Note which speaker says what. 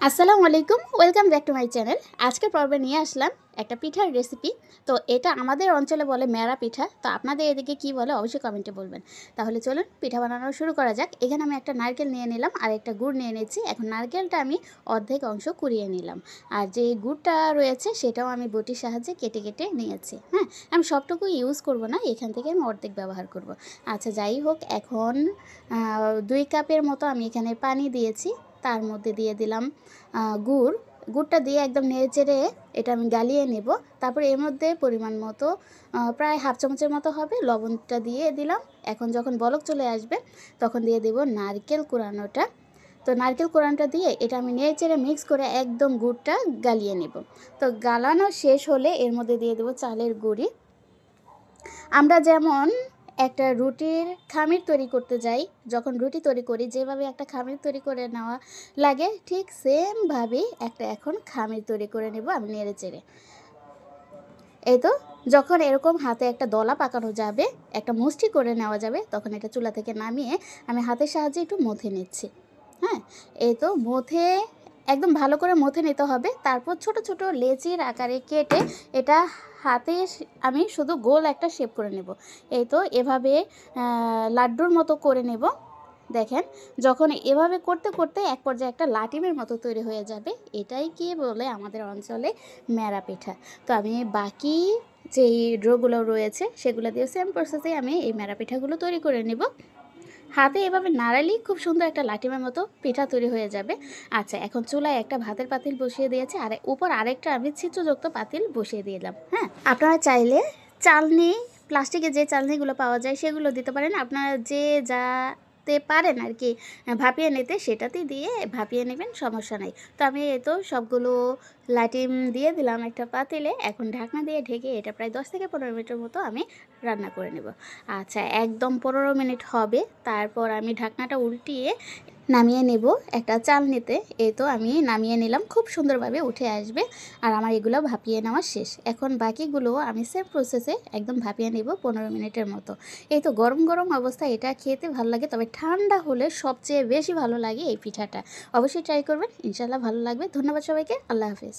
Speaker 1: আসসালামু আলাইকুম, welcome back to my channel. আজকের পর্বে নিয়ে আসলাম একটা পিঠার রেসিপি। তো এটা আমাদের অঞ্চলে বলে মেরা পিঠা, তো আপনাদের এদিকে কি বলে অবশ্যই কমেন্টে বলবেন। তাহলে চলুন পিঠা বানানো শুরু করা যাক। এখানে আমি একটা নারকেল নিয়ে নিলাম আর একটা গুড় নিয়ে নিয়েছি। এখন নারকেলটা আমি অর্ধেক অংশ কুড়িয়ে নিলাম, আর যে গুড়টা রয়েছে সেটাও আমি বটির সাহায্যে কেটে কেটে নিয়েছি। হ্যাঁ, আমি সবটুকু ইউজ করব না, এখান থেকে আমি অর্ধেক ব্যবহার করব। আচ্ছা, যাই হোক, এখন 2 কাপের মতো আমি এখানে পানি দিয়েছি। তার মধ্যে দিয়ে দিলাম গুড়টা দিয়ে একদম নেড়েচেড়ে এটা আমি গালিয়ে নেব। তারপর এর মধ্যে পরিমাণ মতো প্রায় হাফ চামচের মতো হবে লবণটা দিয়ে দিলাম। এখন যখন বলক চলে আসবে তখন দিয়ে দেব নারকেল কোরানোটা। তো নারকেল কোরানোটা দিয়ে এটা আমি নেড়েচেড়ে মিক্স করে একদম গুড়টা গালিয়ে নেব। তো গালানো শেষ হলে এর মধ্যে দিয়ে দেব চালের গুঁড়ি। আমরা যেমন একটা রুটির খামির তৈরি করতে যাই, যখন রুটি তৈরি করি যেভাবে একটা খামির তৈরি করে নেওয়া লাগে, ঠিক সেমভাবেই একটা এখন খামির তৈরি করে নেব আমি নেড়েচেড়ে। এই তো, যখন এরকম হাতে একটা দলা পাকানো যাবে, একটা মুষ্টি করে নেওয়া যাবে, তখন এটা চুলা থেকে নামিয়ে আমি হাতের সাহায্যে একটু মথে নিচ্ছি। হ্যাঁ, এই তো মথে একদম ভালো করে মথে নিতে হবে। তারপর ছোট ছোট লেচির আকারে কেটে এটা হাতে আমি শুধু গোল একটা শেপ করে নেব। এই তো এভাবে লাড্ডুর মতো করে নেব। দেখেন, যখন এভাবে করতে করতে এক পর্যায়ে একটা লাটিমের মতো তৈরি হয়ে যাবে, এটাই কি বলে আমাদের অঞ্চলে মেরা পিঠা। তো আমি বাকি যেই ড্রোগুলো রয়েছে সেগুলো দিয়ে সেম প্রসেসে আমি এই মেরা পিঠাগুলো তৈরি করে নেব। হাতে এভাবে নাড়ালেই খুব সুন্দর একটা লাটিমের মতো পিঠা তৈরি হয়ে যাবে। আচ্ছা, এখন চুলায় একটা ভাতের পাতিল বসিয়ে দিয়েছি, আর উপর আরেকটা আমি ছিদ্রযুক্ত পাতিল বসিয়ে দিলাম। হ্যাঁ, আপনারা চাইলে চালনি, প্লাস্টিকের যে চালনিগুলো পাওয়া যায় সেগুলো দিতে পারেন। আপনারা যে যাতে পারেন আর কি ভাপিয়ে নিতে, সেটাতেই দিয়ে ভাপিয়ে নেবেন, সমস্যা নেই। তো আমি এই তো সবগুলো লাটিম দিয়ে দিলাম একটা পাতিলে। এখন ঢাকনা দিয়ে ঢেকে এটা প্রায় 10 থেকে 15 মিনিটের মতো আমি রান্না করে নেব। আচ্ছা, একদম 15 মিনিট হবে, তারপর আমি ঢাকনাটা উল্টিয়ে নামিয়ে নেব একটা চালনিতে। এই তো আমি নামিয়ে নিলাম, খুব সুন্দরভাবে উঠে আসবে। আর আমার এগুলো ভাপিয়ে নেওয়া শেষ। এখন বাকিগুলো আমি সেম প্রসেসে একদম ভাপিয়ে নেব 15 মিনিটের মতো। এই তো গরম গরম অবস্থা এটা খেতে ভালো লাগে, তবে ঠান্ডা হলে সবচেয়ে বেশি ভালো লাগে এই পিঠাটা। অবশ্যই ট্রাই করবেন, ইনশাল্লাহ ভালো লাগবে। ধন্যবাদ সবাইকে, আল্লাহ হাফেজ।